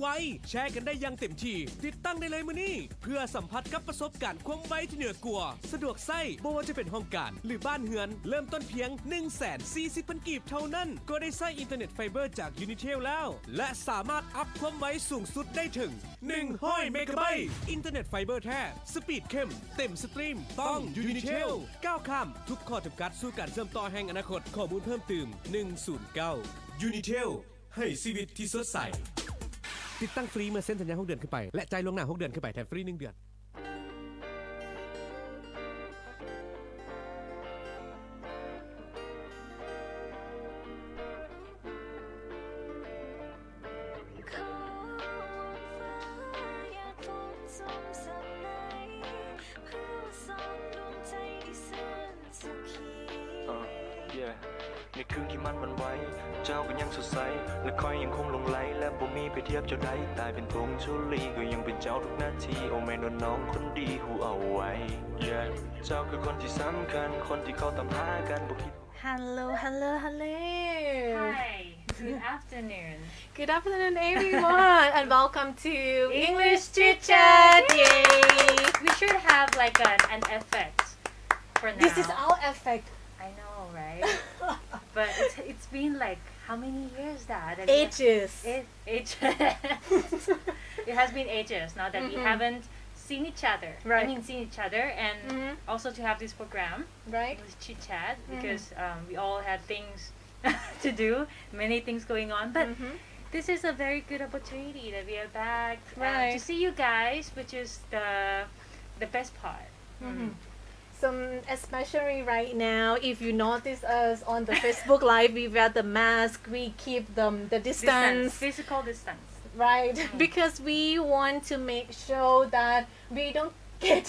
ไวแชร์กันได้อย่างเต็มที่ติดตั้งได้เลยมื้อนี้เพื่อสัมผัสกับประสบการณ์ความไวที่เหนือกว่าสะดวกใช้บ่ว่าจะเป็นห้องการหรือบ้านเฮือนเริ่มต้นเพียง 140,000 กีบเท่านั้นก็ได้ใช้อินเทอร์เน็ตไฟเบอร์จาก Unitel แล้วและสามารถอัพความไวสูงสุดได้ถึง100 เมกะไบต์อินเทอร์เน็ตไฟเบอร์แท้สปีดเข้มเต็มสตรีมต้อง Unitel ก้าวข้ามทุกข้อจำกัดสู่การเชื่อมต่อแห่งอนาคตข้อมูลเพิ่มเติม109 Unitel ให้ชีวิตที่สดใสติดตั้งฟรีเมื่อเซ็นสัญญา6เดือนขึ้นไปและจ่ายล่วงหน้า6เดือนขึ้นไปแถมฟรี1เดือนในคืนที่มันวันไว้เจ้าก็ยังสดใสและคอยยังคงลงไหลและบ่มีไปเทียบเจ้าใดตายเป็นพงชุลีก็ยังเป็นเจ้าทุกนาทีโอแม่นน้องคนดีหูเอาไว้เจ้าคือคนที่สำคัญคนที่เขาตามหากันบ่คิด Hello Hi good afternoon Good afternoon everyone and welcome to English chit-chat Yay We should have like an effect for now This is our effect I know right but it's been like how many years that Ages It has been ages now that we haven't seen each other right. I mean seen each other and also to have this program right English chit-chat because we all had things to do many things going on but this is a very good opportunity that we are back to see you guys which is the best part So especially right now if you notice us on the Facebook live we wear the mask we keep the distance physical distance right because we want to make sure that we don't get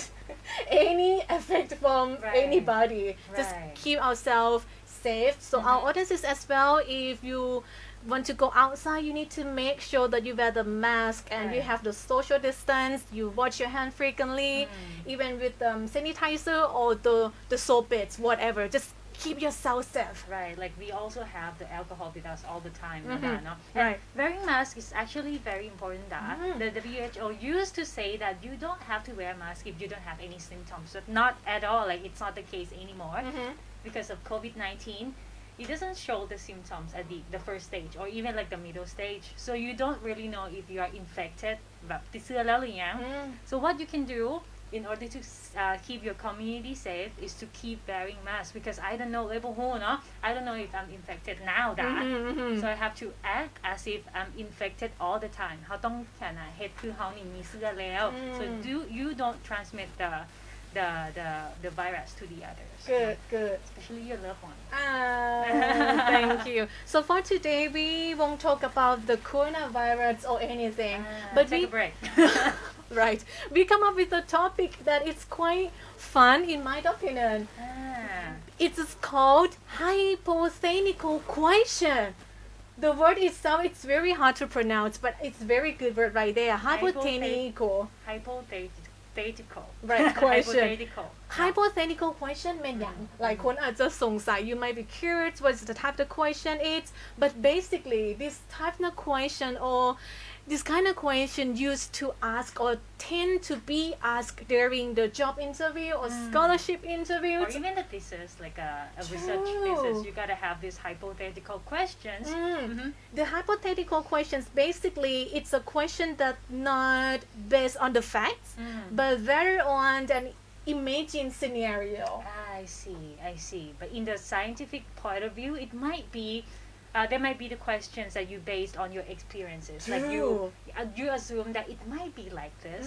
any effect from anybody just keep ourselves safe so our audiences as well if you want to go outside you need to make sure that you wear the mask and you have the social distance you wash your hand frequently even with sanitizer or the soap bits whatever just keep yourself safe right like we also have the alcohol with us all the time no? right wearing mask is actually very important the WHO used to say that you don't have to wear a mask if you don't have any symptoms but not at all like it's not the case anymore because of COVID-19 it doesn't show the symptoms at the first stage or even like the middle stage so you don't really know if you are infected แบบติดเชื้อแล้วหรือยัง so what you can do in order to keep your community safe is to keep wearing masks because I don't know I don't know if I'm infected now that so I have to act as if I'm infected all the time เฮาต้องแค่น่ะเฮ็ดคือเฮานี่มีเชื้อแล้ว so you don't transmit the virus to the others good especially your loved one thank you so for today we won't talk about the coronavirus or anything but take a break right we come up with a topic that is quite fun in my opinion it is called hypothetical question the word itself it's very hard to pronounce but it's very good word right there hypothetical right question hypothetical question แม่นหยังหลายคนอาจจะสงสัย you might be curious what the type of question is but basically this type of question or this kind of question used to ask or tend to be asked during the job interview or scholarship interviews or even the thesis like a research thesis you got to have these hypothetical questions the hypothetical questions basically it's a question that not based on the facts but very on an imagined scenario I see but in the scientific point of view it might be there might be the questions that you based on your experiences like you assume that it might be like this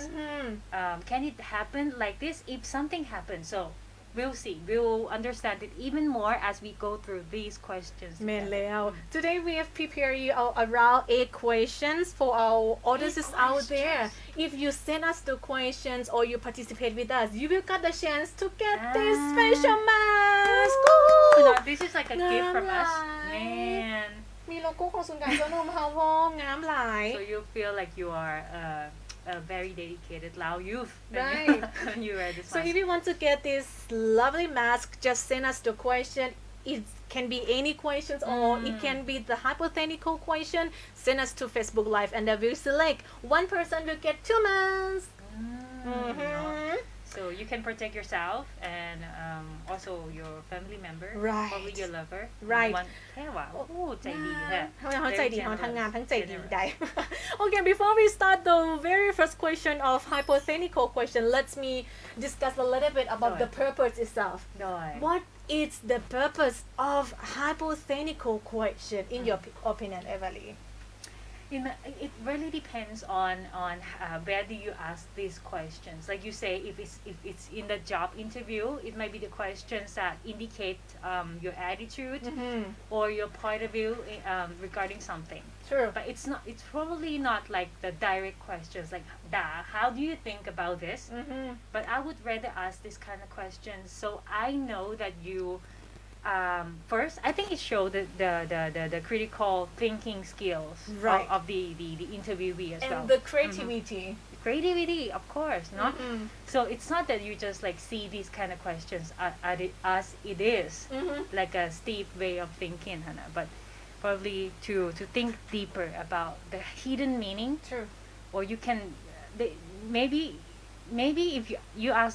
can it happen like this if something happens so we'll see we'll understand it even more as we go through these questions แม่นแล้ว today we have prepared you around 8 questions for our audiences out there if you send us the questions or you participate with us you will get the chance to get this special mask this is like a gift from us man มีโลโก้ของศูนย์การส่งนมเฮาพ้องงามหลาย so you feel like you are a very dedicated Lao youth right when you wear this so if you want to get this lovely mask just send us the question it can be any questions or it can be the hypothetical question. Send us to Facebook Live and then we'll select one person will get 2 months. So you can protect yourself and also your family member, Right. probably your lover. Right. แค่ว่าโอ้ใจดีแท้ เขาใจดีทั้งงานทั้งใจดีได้ Okay, before we start the very first question of hypothetical question, let me discuss a little bit about the purpose itself. โดย What is the purpose of hypothetical question in your opinion, Everly? It really depends on where do you ask these questions. Like you say, if it's in the job interview, it might be the questions that indicate your attitude or your point of view regarding something. True. But it's probably not like the direct questions like how do you think about this? But I would rather ask this kind of questions so I know that you first, I think it showed the critical thinking skills Right. of the interviewee as well. And the creativity. Creativity, of course, no? So it's not that you just like see these kind of questions as it is, like a steep way of thinking, Hannah, but probably to think deeper about the hidden meaning. True. Or you can, maybe if you ask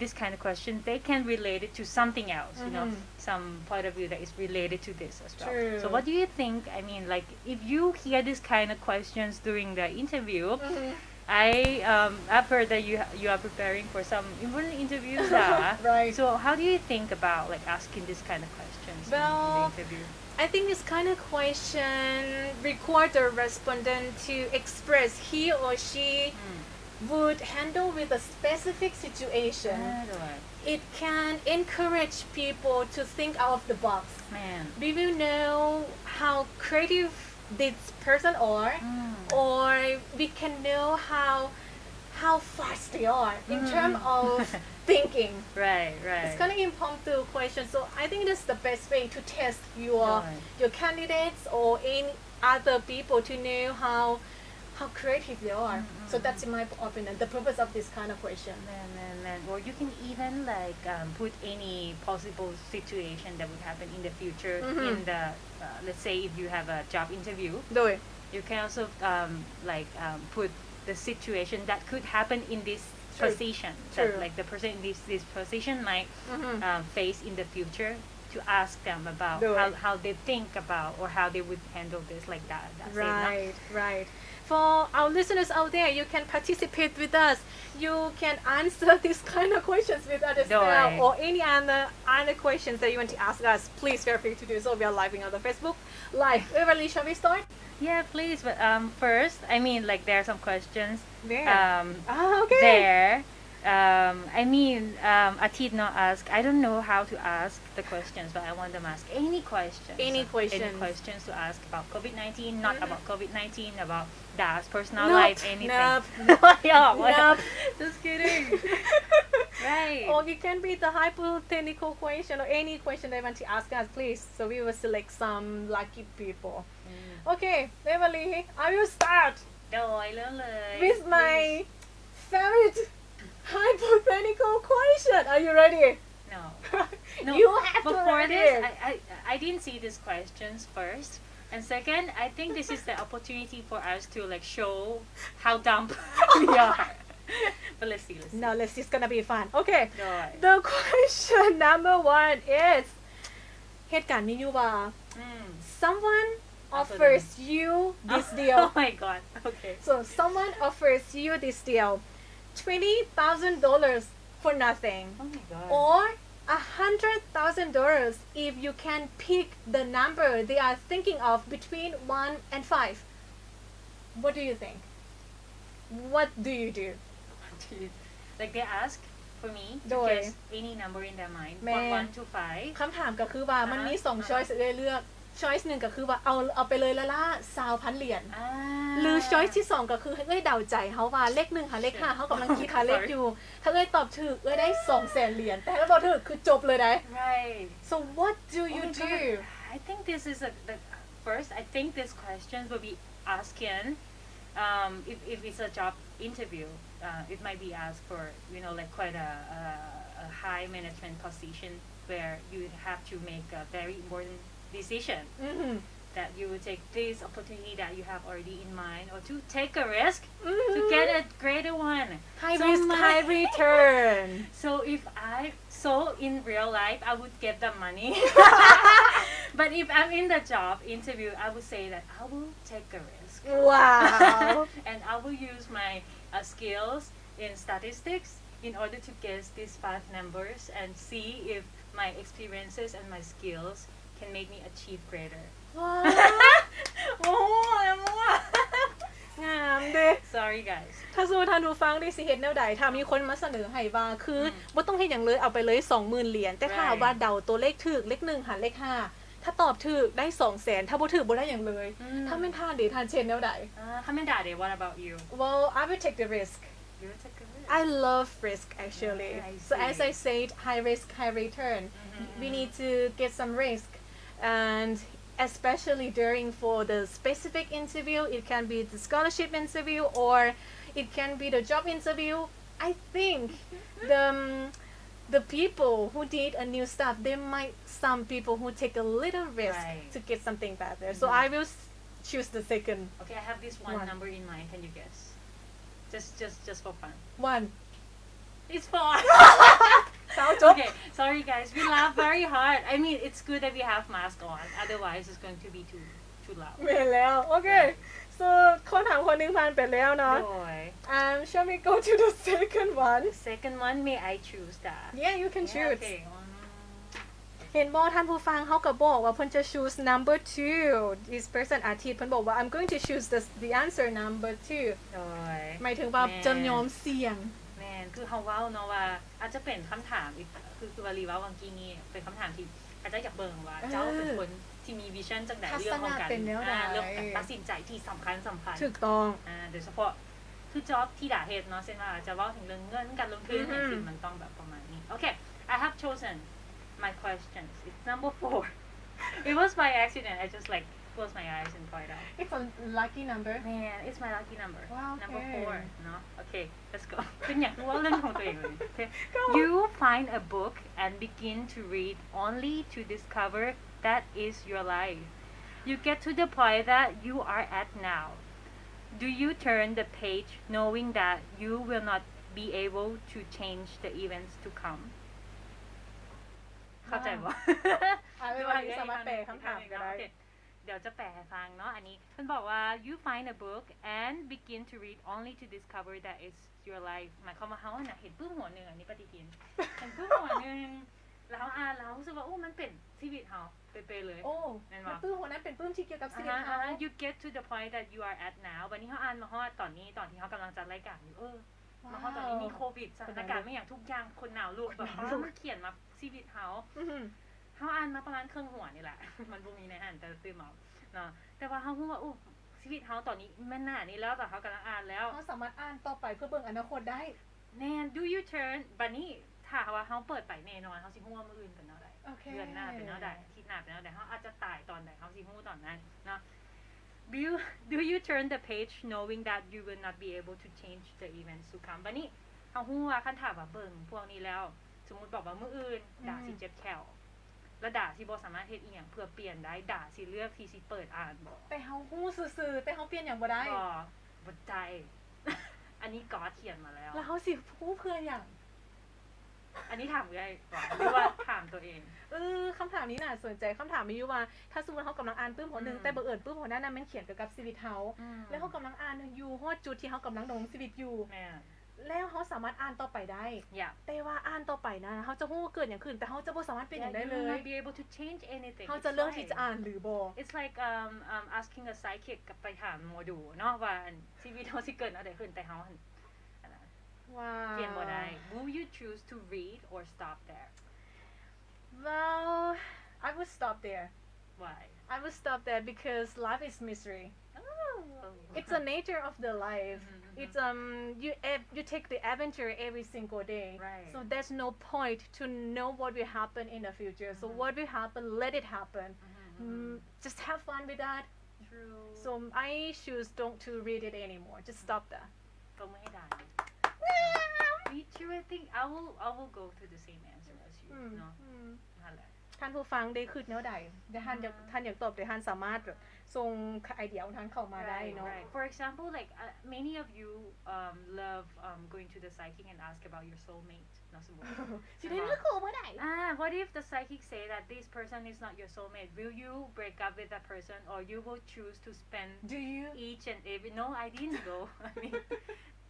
this kind of question, they can relate it to something else, you know, some point of view that is related to this as well. True. So what do you think? I mean, like if you hear this kind of questions during the interview, I've heard that you are preparing for some important interviews. Right. So how do you think about like asking this kind of questions in the interview? I think this kind of question requires the respondent to express he or she would handle with a specific situation. It can encourage people to think out of the box. Man. We will know how creative this person are, or we can know how fast they are in terms of thinking. Right. It's kind of impromptu question, so I think that's the best way to test your candidates or any other people to know how creative they are. So that's in my opinion the purpose of this kind of question. Man. Or you can even like put any possible situation that would happen in the future in the let's say if you have a job interview. โดย You can also put the situation that could happen in this position that like the person in this position might face in the future to ask them about how they think about or how they would handle this like that. That's Right. For our listeners out there, you can participate with us. You can answer these kind of questions with us as well, or any other questions that you want to ask us. Please feel free to do so. We are live on the Facebook Live. Everly, shall we start? Yeah, please. But first, I mean, like there are some questions. Where? Okay. There. I mean, Atit not ask. I don't know how to ask the questions, but I want them to ask any questions. Any questions to ask about COVID-19, not about COVID-19, about Da's personal life, anything. Nope. Just kidding. Right. Or it can be the hypothetical question or any question they want to ask us, please. So we will select some lucky people. Okay, Everly, I will start with my favorite hypothetical question. Are you ready? No. You have to Before ready. this, I didn't see these questions first. And second, I think this is the opportunity for us to like show how dumb we are. But let's see. No, let's see. It's gonna be fun. Okay. Right. The question number 1 is เหตุการณ์มีอยู่ว่า someone offers you this deal. Oh my god. Okay. So someone offers you this deal. $20,000 for nothing. Oh my god. Or $100,000 if you can pick the number they are thinking of between 1 and 5. What do you think? What do you do? Like they ask for me to โดย guess any number in their mind แม่ from 1 to 5. คำถามก็คือว่ามันมี2 choice ให้เลือก choice 1ก็คือว่าเอาไปเลยละล่ะ $20,000 เหรียญหรือ choice ที่2ก็คือให้เดาใจเฮาว่าเลข1หาเลข5เฮากำลังคิดหาเลขอยู่ถ้าตอบถูกได้ 200,000 เหรียญแต่ถ้าบ่ถูกคือจบเลยได้ Right. So what do you do? I think this is first I think this questions will be asking if it's a job interview, it might be asked for, you know, like quite a high management position where you have to make a very important decision that you will take this opportunity that you have already in mind or to take a risk to get a greater one. High risk, high return. So in real life, I would get the money. But if I'm in the job interview, I would say that I will take a risk. Wow. And I will use my skills in statistics in order to guess these 5 numbers and see if my experiences and my skills can make me achieve greater. ว้าว มั่ว งามเด้ Sorry guys ถ้าสมมุติท่านผู้ฟังได้สิเฮ็ดแนวใดถ้ามีคนมาเสนอให้ว่าคือบ่ต้องเฮ็ดหยังเลยเอาไปเลย 20,000 เหรียญแต่ถ้าว่าเดาตัวเลขถูกเลข1หารเลข5ถ้าตอบถูกได้ 200,000 ถ้าบ่ถูกบ่ได้หยังเลยถ้าแม่นท่านเด้ท่านเช่นแนวใด ถ้าไม่ด่าเดี๋ยว what about you Well I will take the risk You will take a risk I love risk actually so as I said high risk high return we need to get some risk and especially during for the specific interview it can be the scholarship interview or it can be the job interview I think the people who did a new stuff there might some people who take a little risk to get something better so I will choose the second Okay I have this one number in mind can you guess just for fun 1 It's 4 Okay sorry guys we laugh very hard I mean it's good that we have mask on otherwise it's going to be too loud แม่นแล้วโอเค so คนถามคนนึงผ่านไปแล้วเนาะ shall we go to the second one Second one may I choose that Yeah you can choose Okay เห็นบ่ท่านผู้ฟังเฮาก็บอกว่าเพิ่นจะ choose number 2 this person อาทิตย์เพิ่นบอกว่า I'm going to choose the answer number 2 โอ้ย หมายถึงว่าจะยอมเสี่ยงแม่นคือเฮาเว้าเนาะว่าอาจจะเป็นคำถามอีกคือว่ารีเว้าวังกี้นี้เป็นคำถามที่อาจจะอยากเบิ่งว่าเจ้าเป็นคนที่มีวิชั่นจังได๋เรื่องของการเรื่องการตัดสินใจที่สำคัญถูกต้องโดยเฉพาะคือจ็อบที่ดาเฮ็ดเนาะเช่นว่าจะเว้าถึงเรื่องเงินการลงทุนจังซี่มันต้องแบบประมาณนี้ Okay I have chosen my questions it's number 4 it was by accident I just like close my eyes and point out It's a lucky number Man it's my lucky number wow, number 4 เนาะ Okay let's go เป็นอยากรู้ว่าเรื่องของตัวเองเลย Okay You find a book and begin to read only to discover that is your life You get to the point that you are at now Do you turn the page knowing that you will not be able to change the events to come เข้าใจบ่ไม่ว่าสามารถแปลคำถามได้เดี๋ยวจะแปลให้ฟังเนาะอันนี้เพิ่นบอกว่า you find a book and begin to read only to discover that is your life หมายความว่าเฮาน่ะเห็นปึ้งหัวนึงอันนี้ปฏิทินเห็นปึ้งหัวนึงแล้วอ่านแล้วรู้สึกว่าโอ้มันเป็นชีวิตเฮาเป๊ะๆเลยโอ้มันปึ้งหัวนั้นเป็นปึ้งที่เกี่ยวกับชีวิตเฮา you get to the point that you are at now วันนี้เฮาอ่านมาฮอดตอนนี้ตอนที่เฮากำลังจัดรายการอยู่มาฮอดตอนนี้มีโควิดสถานการณ์ไม่อย่างทุกอย่างคนหนาวลูกแบบมันเขียนมาชีวิตเฮาเฮาอ่านมาประมาณครึ่งหัวนี่แหละมันบ่มีในอ่านแต่ตื่นมาเนาะแต่ว่าเฮาฮู้ว่าชีวิตเฮาตอนนี้แม่นหน้านี้แล้วแต่เฮากำลังอ่านแล้วเฮาสามารถอ่านต่อไปเพื่อเบิ่งอนาคตได้แน่น Do you turn บัดนี้ถ้าว่าเฮาเปิดไปแน่นอนเฮาสิฮู้ว่ามื้ออื่นเป็นแนวใดเดือนหน้าเป็นแนวใดอาทิตย์หน้าเป็นแนวใดเฮาอาจจะตายตอนใดเฮาสิฮู้ตอนนั้นเนาะ Do you turn the page knowing that you will not be able to change the events to come บัดนี้เฮาฮู้ว่าคันถ้าว่าเบิ่งพวกนี้แล้วสมมุติบอกว่ามื้ออื่นดาสิเจ็บแขวแล้วด่าสิบ่สามารถเฮ็ดอีหยังเพื่อเปลี่ยนได้ด่าสิเลือกที่สิเปิดอ่านบ่แต่เฮาฮู้ซื่อๆแต่เฮาเปลี่ยนหยังบ่ได้บ่ใจอันนี้ก็เขียนมาแล้วแล้วเฮาสิฮู้เพื่อหยังอันนี้ถามได้ก่อนหรือว่าถามตัวเองคำถามนี้น่าสนใจคำถามมีอยู่ว่าถ้าสมมุติเฮากำลังอ่านปึ้มหัวนึงแต่บังเอิญปึ้มหัวนั้นน่ะมันเขียนเกี่ยวกับชีวิตเฮาแล้วเฮากำลังอ่านอยู่ฮอดจุดที่เฮากำลังดำรงชีวิตอยู่แล้วเฮาสามารถอ่านต่อไปได้แต่ว่าอ่านต่อไปนะเฮาจะฮู้เกิดหยังขึ้นแต่เฮาจะบ่สามารถเปลี่ยนหยังได้เลย be able to change anything เฮาจะเลือกที่จะอ่านหรือบ่ It's like asking a psychic กับไปถามหมอดูเนาะว่าชีวิตเฮาสิเกิดอะไรขึ้นแต่เฮาเปลี่ยนบ่ได้ Will you choose to read or stop there Well I would stop there Why I would stop there because life is misery It's the nature of the life It's you take the adventure every single day so there's no point to know what will happen in the future so what will happen let it happen just have fun with that True so I choose don't to read it anymore just stop there ก็ไม่ได้ Me too. I think I will go to the same answer as you. No. นั่นแหละท่านผู้ฟังได้คิดแนวใดแต่ท่านอยากตอบแต่ท่านสามารถแบบส่งไอเดียของท่านเข้ามาได้เนาะ For example, like many of you love going to the psychic and ask about your soulmate. นะสมมุติ สิได้เลือกคู่เมื่อใด What if the psychic say that this person is not your soulmate? Will you break up with that person or you will choose to spend each and every No, I didn't go. I mean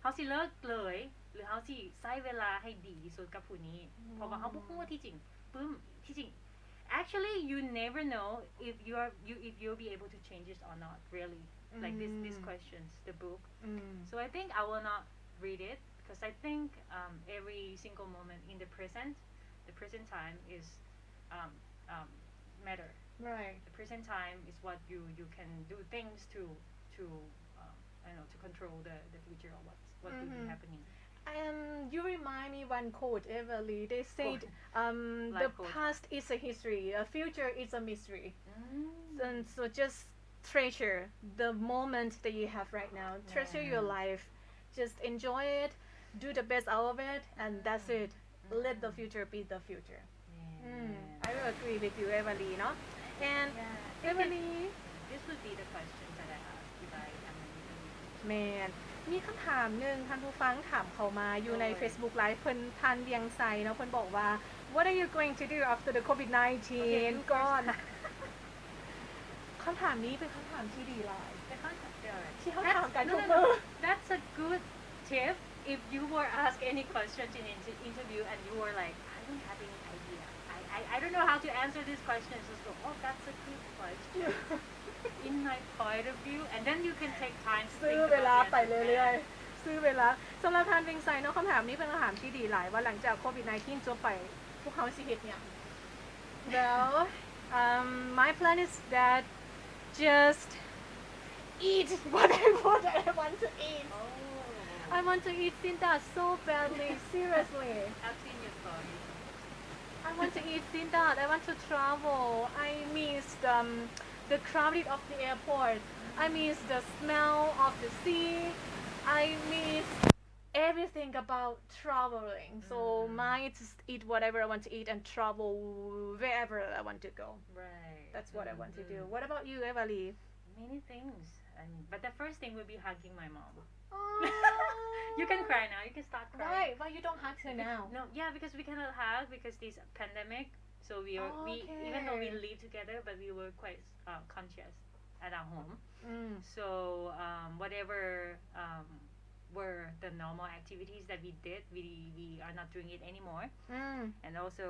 เฮาสิเลิกเลยหรือเฮาสิใช้เวลาให้ดีที่สุดกับผู้นี้เพราะว่าเฮาบ่ฮู้ว่าที่จริงปึ้มที่จริงActually, you never know if you'll be able to change it or not. Really, like these questions, the book. So I think I will not read it because I think every single moment in the present time is matter. Right. The present time is what you can do things to I don't know to control the future or what will be happening. You remind me one quote, Everly. They said, the past is a history, the future is a mystery. And so just treasure the moment that you have right now. Treasure your life. Just enjoy it, do the best out of it, and that's it. Let the future be the future. I will agree with you, Everly, no? And Everly, this would be the question that I ask if I am Man.มีคำถามนึงท่านผู้ฟังถามเข้ามาอยู่ใน Facebook Live เพิ่นท่านเวียงไซเนาะเพิ่นบอกว่า What are you going to do after the COVID-19 ก่อนคำถามนี้เป็นคำถามที่ดีหลายที่เขาถามกันทุกมื้อ That's a good tip if you were asked any questions in an interview and you were like I don't have any idea I don't know how to answer these questions just go oh that's a good question in my point of view and then you can take time to ซื้อเวลาไปเรื่อยๆซื้อเวลาสำหรับท่านเวียงไซเนาะคำถามนี้เป็นคำถามที่ดีหลายว่าหลังจากโควิด -19 จบไปพวกเขาสิเฮ็ดหยัง Well my plan is that just eat what I want to eat I want to eat Sinda so badly seriously I've seen your story I want to eat Sinda I want to travel I miss the crowded of the airport I miss the smell of the sea I miss everything about traveling so mine just eat whatever I want to eat and travel wherever I want to go right that's what I want to do what about you Everly many things but the first thing would be hugging my mom you can cry now you can start crying right but you don't hug her now no yeah because we cannot hug because this pandemic so we even though we live together but we were quite conscious at our home so whatever were the normal activities that we did we are not doing it anymore and also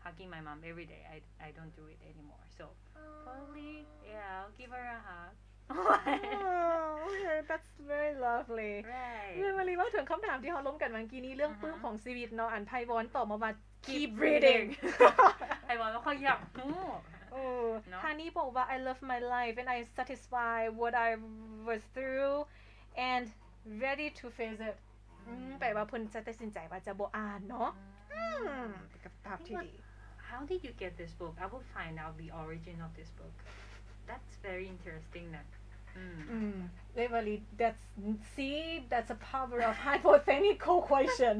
hugging my mom every day I don't do it anymore so probably yeah I'll give her a hug okay that's very lovely เรื่องวันนี้ว่าถึงคำถามที่เราล้มกันเมื่อกี้นี้เรื่องปลื้มของชีวิตเนาะอันไพวอนตอบมาว่า keep reading ไพวอนก็ค่อยอยากรู้ท่านี้บอกว่า I love my life and I satisfy what I was through and ready to face it แปลว่าเพิ่นจะตัดสินใจว่าจะบ่อ่านเนาะเป็นคำตอบที่ดี How did you get this book? I will find out the origin of this book. That's very interesting then. Really, that's a power of hypothetical question.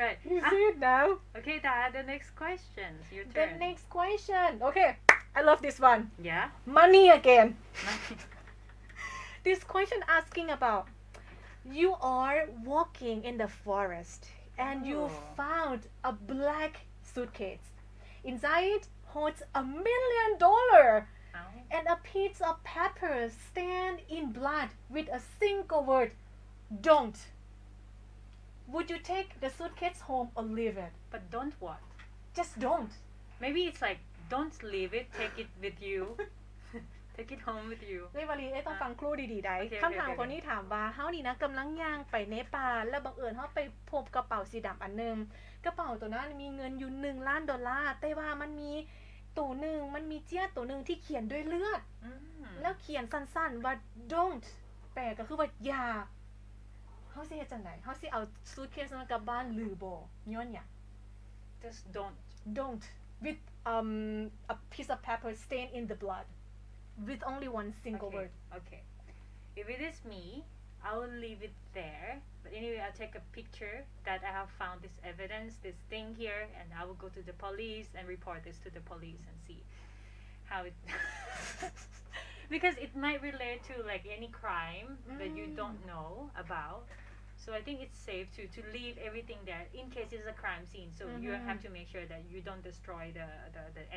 Right. You see it now? Okay, Dad, the next question. Your turn. The next question. Okay, I love this one. Yeah? Money again. This question asking about you are walking in the forest and you found a black suitcase. Inside holds $1 million and a piece of paper stained in blood with a single word, don't. Would you take the suitcase home or leave it? But don't what? Just don't. Maybe it's like, don't leave it, take it with you. Take it home with you. เรวาลีต้องฟังครูดีๆได้คำถามคนนี้ถามว่าเฮานี่นะกำลังย่างไปในป่าแล้วบังเอิญเฮาไปพบกระเป๋าสีดำอันนึงกระเป๋าตัวนั้นมีเงินอยู่$1 ล้านแต่ว่ามันมีตัวนึงมันมีเจี๊ยตัวนึงที่เขียนด้วยเลือดแล้วเขียนสั้นๆว่า don't แปลก็คือว่าอย่าเฮาสิเฮ็ดจังได๋เฮาสิเอาซูทเคสนั้นกลับบ้านหรือบ่ย้อนหยัง Just don't with a piece of paper stained in the blood with only one single word Okay if it is me I will leave it there But anyway, I'll take a picture that I have found this evidence, this thing here, and I will go to the police and report this to the police and see how it because it might relate to like any crime that you don't know about. So I think it's safe to leave everything there in case it's a crime scene. So you have to make sure that you don't destroy the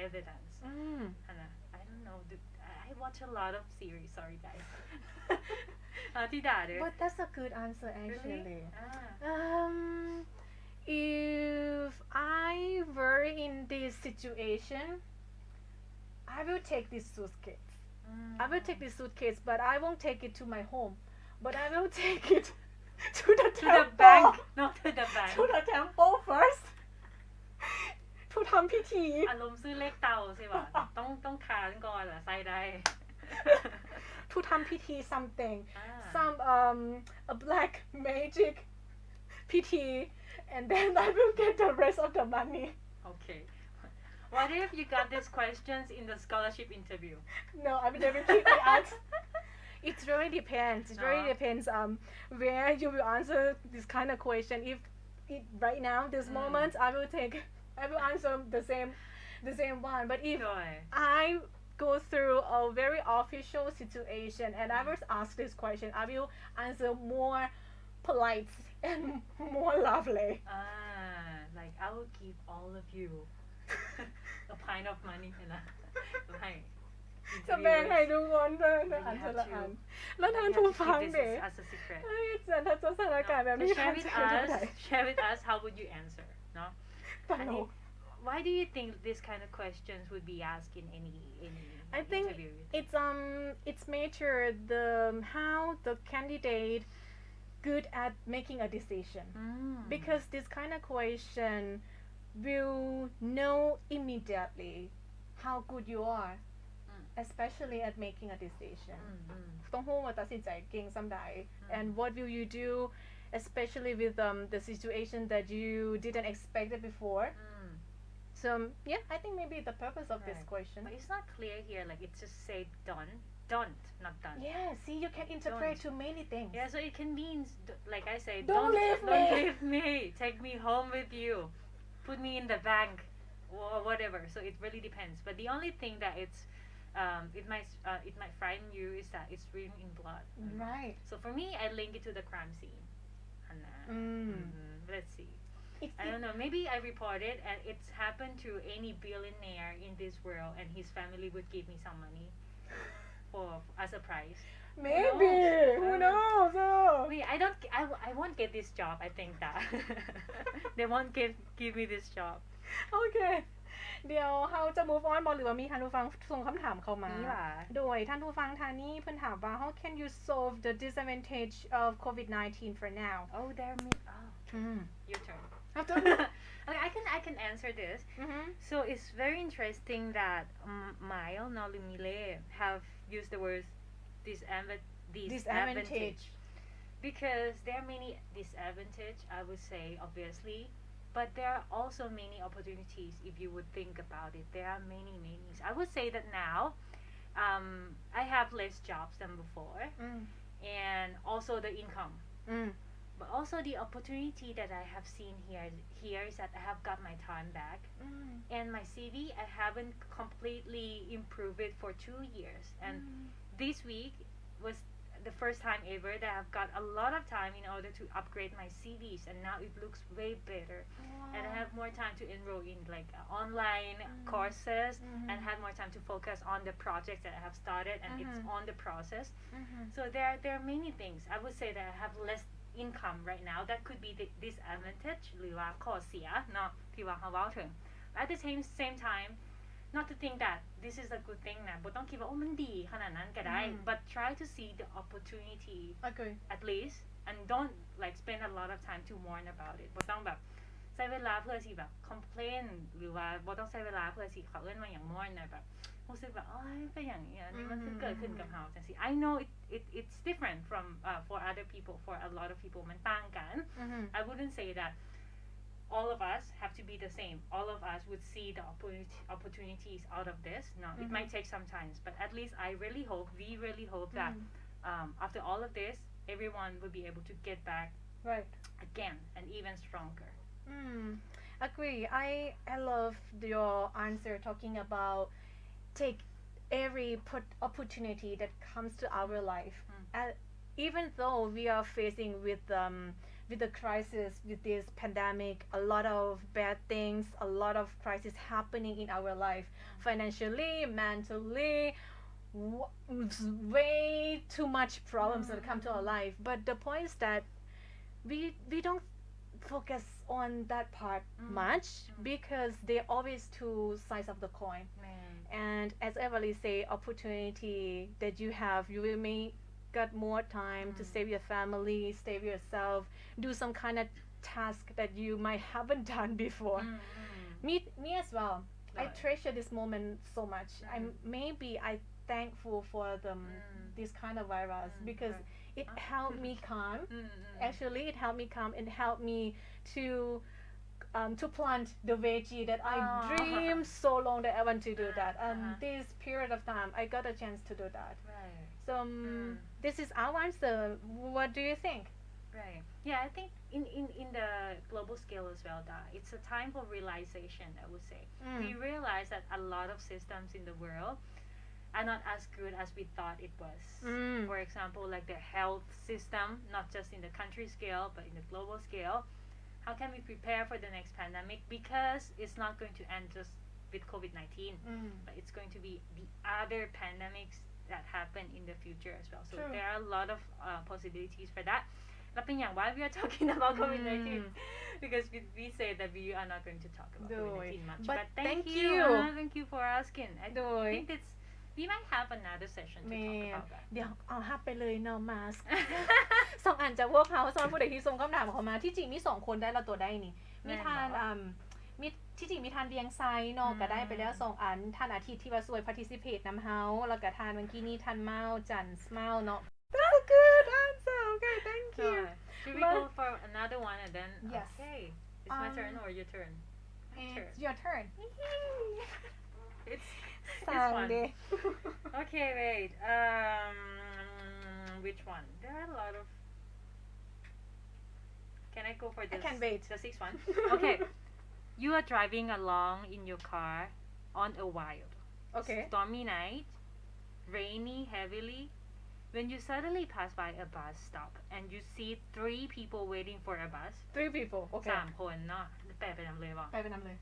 evidence. And I don't know. I watch a lot of series. Sorry, guys. But that's a good answer actually. Really? If I were in this situation, I will take this suitcase. I will take this suitcase, but I won't take it to my home. But I will take it to the To temple. the bank, not to the bank. To the temple first. To ทำพิธี อารมณ์ซื้อเลขเตาใช่ป่ะ ต้องทานก่อนเหรอใส่ได้ to ทำพิธี something. Some a black magic พิธี and then I will get the rest of the money. Okay. What if you got these questions in the scholarship interview? No, I will never keep the answer. It really depends. It really depends where you will answer this kind of question. If right now, this moment, I will answer the same one. But if I go through a very official situation and I was asked this question, I will answer more polite and more lovely. Like I will give all of you a pint of money นะให้ จะแบ่งให้ทุกคนเพื่อนอ่านทีละอันแล้วท่านผู้ฟังเด็ก as a secret ถ้าจะสถานการณ์แบบนี้ share with us how would you answer เนาะ Why do you think this kind of questions would be asked in any I think interview? It's major how the candidate good at making a decision because this kind of question will know immediately how good you are especially at making a decision ต้องรู้ว่าตัดสินใจเก่งส่ำใด and what will you do especially with the situation that you didn't expect it before so yeah I think maybe the purpose of this question but it's not clear here like it just say don't not done yeah see you can interpret to many things yeah so it can mean like I say don't leave me take me home with you put me in the bank or whatever so it really depends but the only thing that it might frighten you is that it's written in blood right so for me I link it to the crime scene let's see I don't know maybe I report it and it's happened to any billionaire in this world and his family would give me some money for as a prize maybe who knows I won't get this job I think that they won't give me this job okay เดี๋ยวเราจะ move on บ่หรือว่ามีท่านผู้ฟังส่งคำถามเข้ามาโดยท่านผู้ฟังทางนี้เพิ่นถามว่า how can you solve the disadvantage of COVID-19 for now oh there your turn okay I can answer this so it's very interesting that Mile Nolumile have used the word disadvantage because there are many disadvantage I would say obviously but there are also many opportunities if you would think about it there are many I would say that now I have less jobs than before and also the income but also the opportunity that I have seen here is that I have got my time back and my CV I haven't completely improved it for 2 years and this week was the first time ever that I've got a lot of time in order to upgrade my CVs and now it looks way better and I have more time to enroll in like online courses and have more time to focus on the projects that I have started and it's on the process so there are many things I would say that I have less income right now that could be the disadvantage หรือว่าข้อเสียเนาะที่ว่าเขาเว้าถึง at the same time not to think that this is a good thing นะบ่ต้องคิดว่าโอ้มันดีขนาดนั้นก็ได้ but try to see the opportunity at least and don't like spend a lot of time to mourn about it บ่ต้องแบบใช้เวลาเพื่อสิแบบ complain หรือว่าบ่ต้องใช้เวลาเพื่อสิเขาเอิ้นว่าหยัง mourn นะแบบรู้สึกแบบโอ๊ยเป็นอย่างนี้นี่มันคือเกิดขึ้นกับเฮาจังซี่ I know it's different from for other people for a lot of people มันต่างกัน I wouldn't say that all of us have to be the same all of us would see the opportunities out of this no it might take some time but at least we really hope that after all of this everyone will be able to get back Right. again and even stronger. Agree. I love your answer talking about take every opportunity that comes to our life. Even though we are facing with the crisis, with this pandemic, a lot of bad things, a lot of crisis happening in our life, financially, mentally, way too much problems that come to our life. But the point is that we don't focus on that part much because they're always two sides of the coin. And as Everly say, opportunity that you have, you will may got more time to save your family, save yourself, do some kind of task that you might haven't done before. Me as well. I treasure this moment so much. I thankful for this kind of virus because it helped me calm. Actually, it helped me calm and helped me to plant the veggie that I dreamed so long that I want to do that. And this period of time, I got a chance to do that. Right. So this is our answer. What do you think? Right. Yeah, I think in the global scale as well, it's a time for realization, I would say. We realize that a lot of systems in the world are not as good as we thought it was. For example, like the health system, not just in the country scale, but in the global scale. How can we prepare for the next pandemic? Because it's not going to end just with COVID-19, but it's going to be the other pandemics that happen in the future as well. So there are a lot of possibilities for that. แล้วเป็นอย่าง why we are talking about COVID-19 because we say that we are not going to talk about COVID-19 much. But thank you. Thank you for asking. I think it's we might have another session to talk about that. เดี๋ยวเอาฮับไปเลยเนาะมาส 2 อันจากพวกเขาสอนผู้ใดที่ส่งคำถามเข้ามาที่จริงมี2คนได้ละตัวได้นี่มีทานมีที่จริงมีทานเดียงไซเนาะก็ได้ไปแล้ว2อันทานอาทิตย์ที่ว่าสวย participate นำเฮาแล้วก็ทานเมื่อกี้นี้ทานเมาจันสเมาเนาะ That's a good answer. Okay, thank you. Should we go for another one and then okay. It's my turn or your turn? It's your turn. It's fun. Okay, wait. Which one? There are a lot of. Can I go for this? I can wait. The 6th one. Okay. You are driving along in your car on a wild, stormy night, rainy heavily. When you suddenly pass by a bus stop and you see 3 people waiting for a bus. 3 people. Okay. 3 คนเนาะแปลไปนำเลยว่ะ ไปนำเลย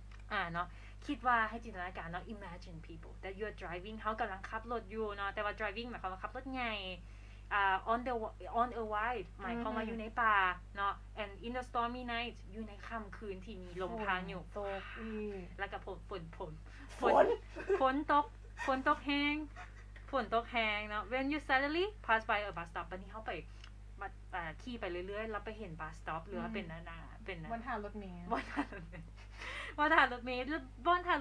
เนาะคิดว่าให้จินตนาการเนาะ imagine people that you are driving เขากำลังขับรถอยู่เนาะแต่ว่า driving หมายความว่าขับรถใหญ่on a wide หมายความว่าอยู่ในป่าเนาะ and in the stormy night อยู่ในค่ำคืนที่มีลมพายุตกแล้วก็ฝนตกแห้งเนาะ when you suddenly pass by a bus stop บัดนี้เฮาไปขี่ไปเรื่อยๆแล้วไปเห็น bus stop หรือว่าเป็นวันทางรถเมล์บนทางร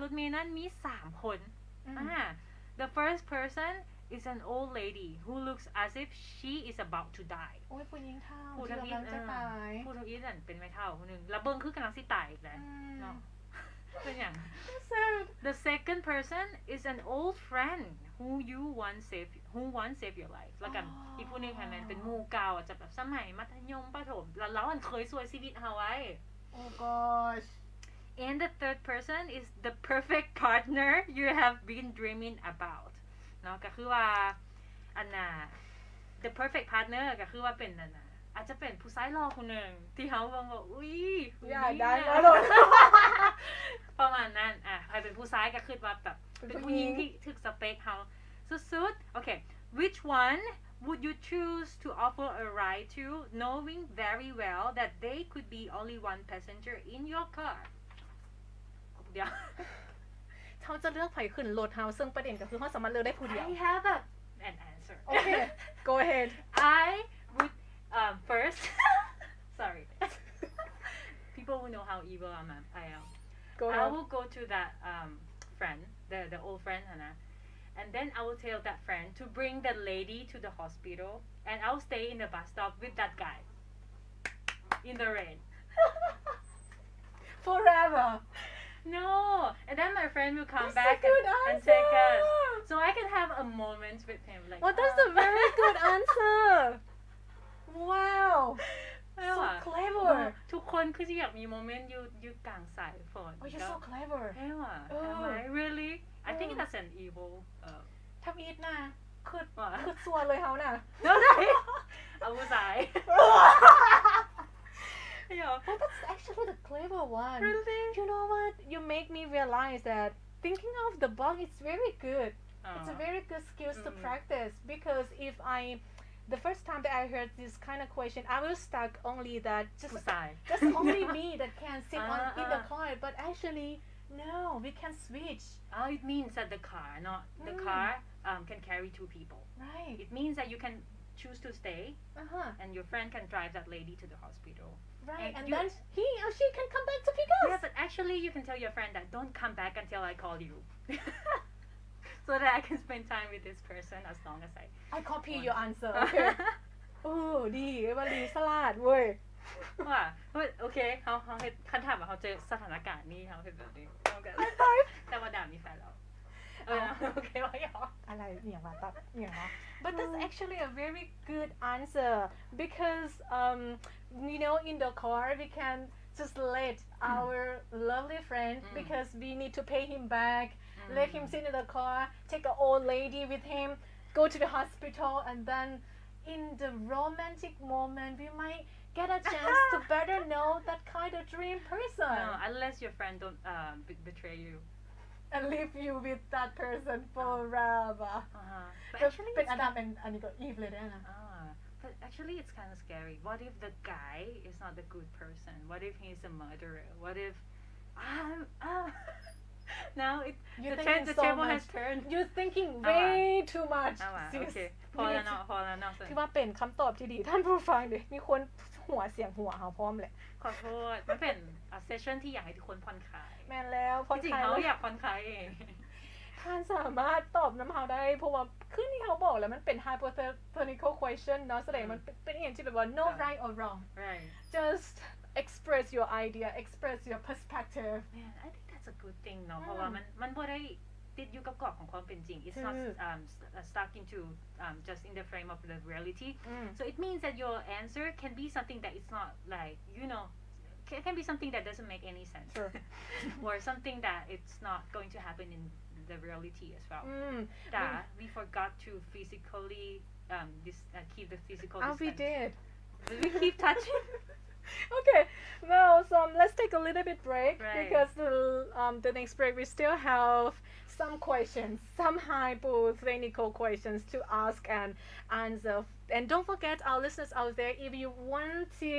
ถเมล์นั้นมี3คนthe first person is an old lady who looks as if she is about to die โอ้ยผู้หญิงเฒ่าที่กำลังจะตายผู้เฒ่าอีนั่นเป็นแม่เฒ่าคนนึงแล้วเบิ่งคือกำลังสิตายอีกแล้วเนาะเป็นหยัง The second person is an old friend who once saved your life แล้วกันอีกผู้นึงค่ะมันเป็นหมู่เก่าจะแบบสมัยมัธยมประถมแล้วเราเคยช่วยชีวิตเฮาไว้ Oh gosh. And the third person is the perfect partner you have been dreaming about เนาะก็คือว่าอันน่ะ the perfect partner ก็คือว่าเป็นนั่นน่ะอาจจะเป็นผู้ชายหล่อคนนึงที่เฮาว่าอุ๊ยอยากได้แล้วโลดประมาณนั้นใครเป็นผู้ชายก็คือว่าแบบเป็นผู้หญิงที่ถึกสเปคเฮาสุดๆ Okay, which one would you choose to offer a ride to knowing very well that they could be only one passenger in your car เดี๋ยวเขาจะเลือกไผขึ้นรถเฮาซึ่งประเด็นก็คือเฮาสามารถเลือกได้ผู้เดียว I have an answer Okay, go ahead. I would first sorry people who know how evil I am Go ahead. I will go to that friend the old friend and then I will tell that friend to bring the lady to the hospital and I'll stay in the bus stop with that guy in the rain Forever. No, and then my friend will come back and take us so I can have a moment with him like Well, that's a very good answer. Wow. So คนคือสิอยากมีโมเมนต์อยู่กลางสายฝน Oh, you're so clever. Am I really? I think that's an evil ทำอีทนะคือซัวเลยเฮาน่ะ เอาผู้ชาย Oh, that's actually the clever one. Really? You know what? You make me realize that thinking of the box is very good. It's a very good skills to practice because if the first time that I heard this kind of question, I was stuck only that just only me that can sit in the car. But actually, no, we can switch. Oh, it means that the car can carry two people. Right. It means that you can choose to stay and your friend can drive that lady to the hospital. Right, and then he or she can come back to pick us. Yeah, but actually you can tell your friend that don't come back until I call you. So that I can spend time with this person as long as I copy your answer. Okay. โอ้ดีว่าดีสลาดเว้ยว่าโอเคเฮาเฮ็ดคันถามว่าเฮาเจอสถานการณ์นี้เฮาเฮ็ดแบบนี้เฮาก็แต่ว่าด่ามีแฟนแล้วโอเคว่าหยอกอะไรอย่างว่าตัดอย่างเนาะ But that's actually a very good answer because you know in the car we can just let our lovely friend because we need to pay him back let him sit in the car take an old lady with him go to the hospital and then in the romantic moment we might get a chance to better know that kind of dream person unless your friend don't betray you and leave you with that person forever but actually เป็นอดัมเป็นอันนี้ก็ Eve เลยได้นะ But actually it's kind of scary. What if the guy is not a good person? What if he's a murderer? What if now the table has turned. You're thinking way too much. Okay. พอแล้วเนาะคือว่าเป็นคำตอบที่ดีท่านผู้ฟังดิมีคนหัวเสียงหัวเฮาพร้อมแหละขอโทษมันเป็นเซสชั่นที่อยากให้ทุกคนผ่อนคลายแม่นแล้วผ่อนคลายจริงๆเฮาอยากผ่อนคลายเองท่านสามารถตอบน้ำเฮาได้เพราะว่าคือที่เฮาบอกแล้วมันเป็น hypothetical question เนาะแสดงมันเป็นอย่างที่แบบว่า no right or wrong right just express your idea express your perspective yeah I think that's a good thing เนาะเพราะว่ามันบ่ได้ติดอยู่กับกรอบของความเป็นจริง it's not stuck into just in the frame of the reality so it means that your answer can be something that it's not like you know can be something that doesn't make any sense or something that it's not going to happen in the reality as well that we forgot to physically keep the physical distance we did we keep touching okay now so let's take a little bit break because the next break we still have some questions some hypothetical questions to ask and answer and don't forget our listeners out there if you want to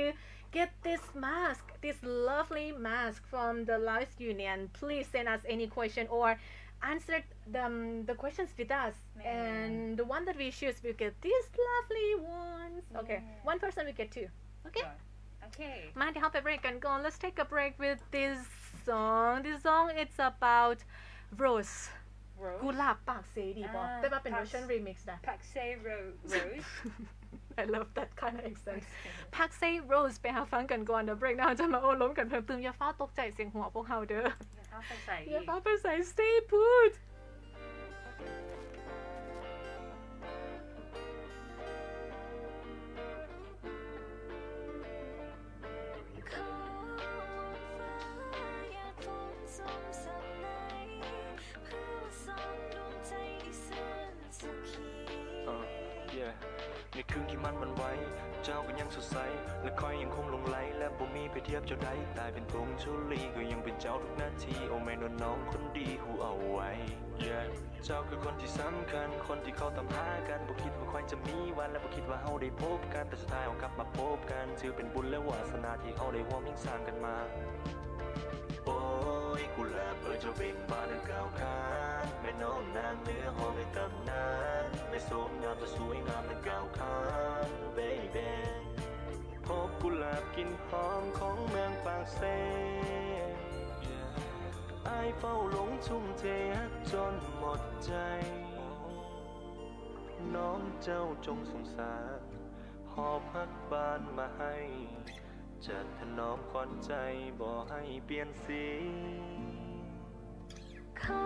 get this mask this lovely mask from the Lao Youth Union please send us any question or answer the questions with us and the one that we choose we get these lovely ones okay one person we get two okay มาเดี๋ยวเราไปเบรกกันก่อน let's take a break with this song it's about rose กุหลาบปากเซดีป่ะแต่ว่าเป็น version remix นะ Pak say rose I love that kind of accent Pak say rose ไปหาฟังกันก่อนเดี๋ยวเบรกหน้าจะมาโอ้ล้มกันเพิ่มเติมอย่าฟ้าตกใจเสียงหัวพวกเราเด้ออย่าฟ้าไปใส่ stay putในคืนที่มันวันไว้เจ้าก็ยังสดใสและคอยยังคงหลงไหลและบ่มีไปเทียบเจ้าใดตายเป็นพงชุลีก็ยังเป็นเจ้าทุกนาทีโอ้แม่นวลน้องคนดีหูเอาไว้เจ้าคือคนที่สำคัญคนที่เขาตามหากันบ่คิดว่าค่อยจะมีวันและบ่คิดว่าเฮาได้พบกันแต่สุดท้ายเฮากลับมาพบกันถือเป็นบุญและวาสนาที่เฮาได้ร่วมสร้างกันมาโอ้ยกุหลาบเจ้าเบ่งบานนั้นก้าวข้ามแม่น้องนางเนื้อหอมในตำนานไม่สมงามแต่สวยงามนั้นก้าวข้าม baby พบกุหลาบกลิ่นหอมของเมืองปากเซอ้ายเฝ้าหลงทุ่มเทจนหมดใจน้องเจ้าจงสงสารหอบฮักบานมาให้จะถนอมขวัญใจบ่ให้เปลี่ยนสีขอ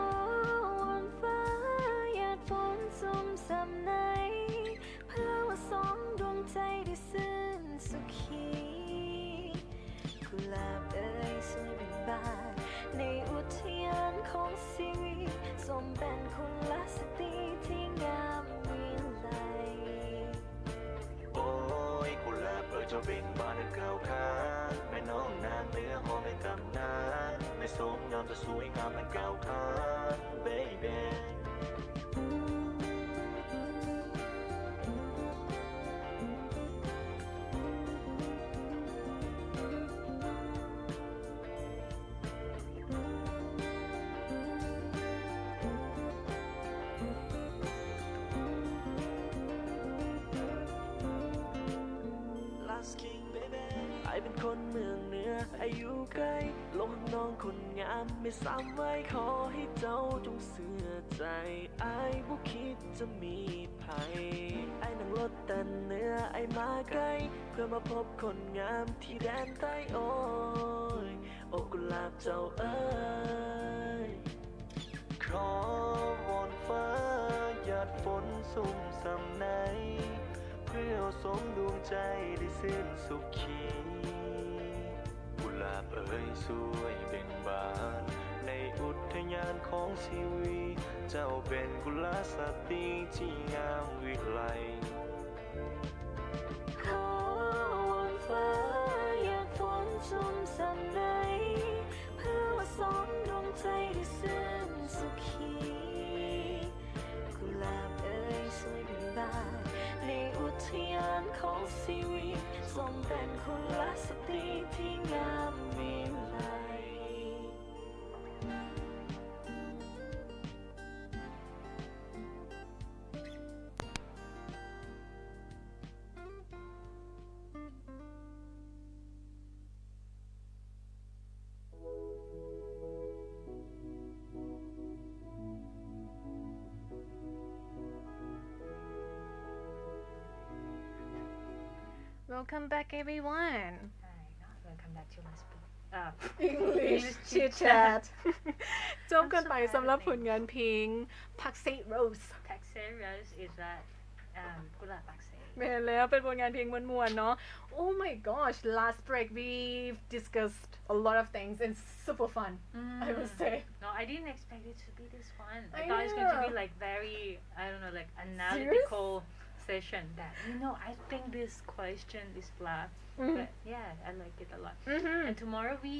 วอนฟ้าหยาดฝนซุ่มซำในเพื่อว่าสองดวงใจได้ซื่นสุขีกุหล เบ่งบานเก่าค้างแม่น้องนางเนื้อหอมในตำนานไม่สมงามจะสวยงามในเก่าค้าง babyไอเป็นคนเมืองเหนืออายุใกล้ลงน้องคนงามไม่ซ้ำไว้ขอให้เจ้าจงเสื่อใจไอบ่คิดจะมีภัยไอนั่งรถแต่เหนือไอมาไกลเพื่อมาพบคนงามที่แดนใต้โอ้ยโอ้กุหลาบเจ้าเอ้ยขอวอนฟ้าหยาดฝนสุ่มสำไหนเพื่อสมดวงใจได้สิ้นสุขีกุหลาบเอ๋ยสวยเบ่งบานในอุทยานของชีวิตเจ้าเป็นกุลสตรีที่งามวิไลขอวอนฟ้าหยาดฝนสุ่มสำไหนเพื่อสมดวงใจได้สิ้นสุขีกุหลาบเอ๋ยสวยเบ่งบานในอุทยานของชีวิตทรงเป็นกุลสตรีที่งามวิไลWelcome back everyone Welcome back to Last English chit-chat จบกันไปสำหรับผลงานเพลง Paxi Rose Paxi Rose is that กุหลาบปักเซ แม่นแล้วเป็นผลงานเพลงม่วนๆเนาะ Oh my gosh last break we've discussed a lot of things and super fun I would say No I didn't expect it to be this fun I thought it's going to know. be like very I don't know like analytical session that I think this question is blah but yeah I like it a lot and tomorrow we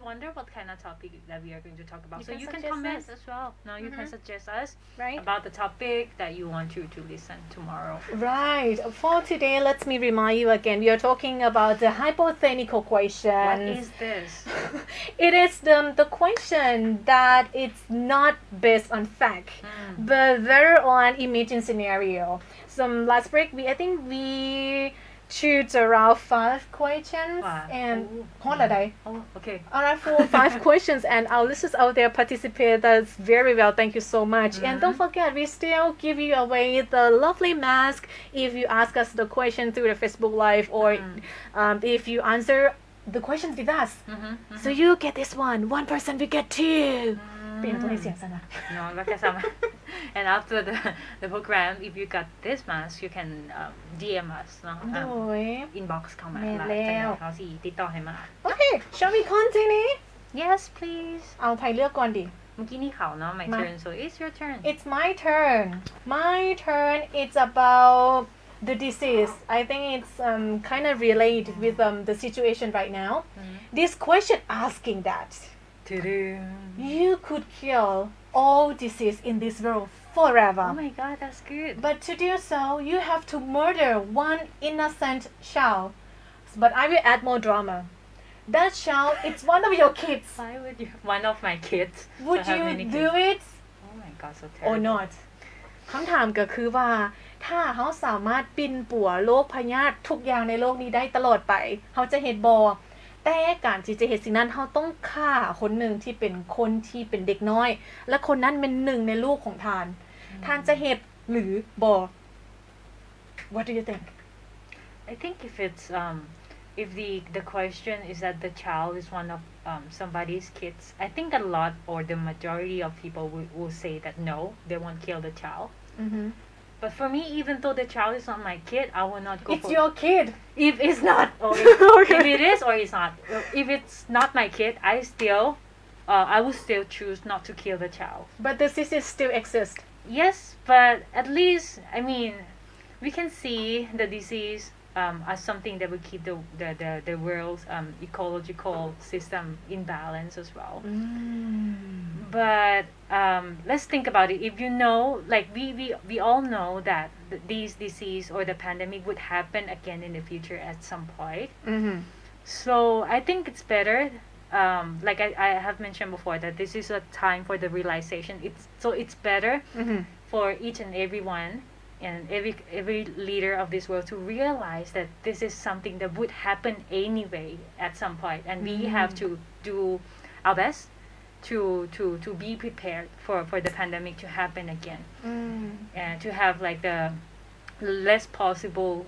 wonder what kind of topic that we are going to talk about so you can comment as well no you can suggest us about the topic that you want to listen tomorrow Right for today let me remind you again we are talking about the hypothetical question What is this? It is the question that it's not based on fact but rather on imagined scenario So last break I think we choose around 5 questions and holiday. Oh, okay. Alright, 5 questions and our listeners out there participate that's very well. Thank you so much. And don't forget, we still give you away the lovely mask if you ask us the question through the Facebook Live or if you answer the questions with us. So you get this one. One person we get 2. เปลี่ยนตัวให้เสียงซะนะ No, ก็แค่ซ้ำ And after the program, if you got this mask, you can DM us เนาะ inbox เข้ามาแล้วเขาสิติดต่อให้มา Okay, shall we continue? Yes, please. เอาใครเลือกก่อนดิ เมื่อกี้นี่เขาเนาะ my turn so it's your turn. It's my turn. My turn it's about the disease. I think it's kind of related with the situation right now. This question asking that you could kill all disease in this world forever. Oh my god, that's good. But to do so, you have to murder one innocent child. But I will add more drama. That child, it's one of your kids. Why would you? One of my kids. Would you do it? Oh my god, so terrible. Or not? คำถามก็คือว่าถ้าเขาสามารถปินปัวโรคพยาธิทุกอย่างในโลกนี้ได้ตลอดไปเขาจะเฮ็ดบ่แต่การที่จะเฮ็ดสิ่งนั้นเขาต้องฆ่าคนหนึ่งที่เป็นคนที่เป็นเด็กน้อยและคนนั้นเป็นหนึ่งในลูกของท่านท่านจะเฮ็ดหรือบ่ What do you think? I think if it's if the question is that the child is one of somebody's kids, I think a lot or the majority of people will say that no, they won't kill the child. But for me, even though the child is not my kid, I will not go It's your kid. If it's not, or if it is or it's not. If it's not my kid, I will still choose not to kill the child. But the disease still exists. Yes, but at least, I mean, we can see the disease as something that would keep the world's ecological system in balance as well. But let's think about it. If you know, like we all know that these disease or the pandemic would happen again in the future at some point. So I think it's better, like I have mentioned before, that this is a time for the realization. It's better for each and everyone and every leader of this world to realize that this is something that would happen anyway at some point, and we have to do our best to be prepared for the pandemic to happen again, and to have like the less possible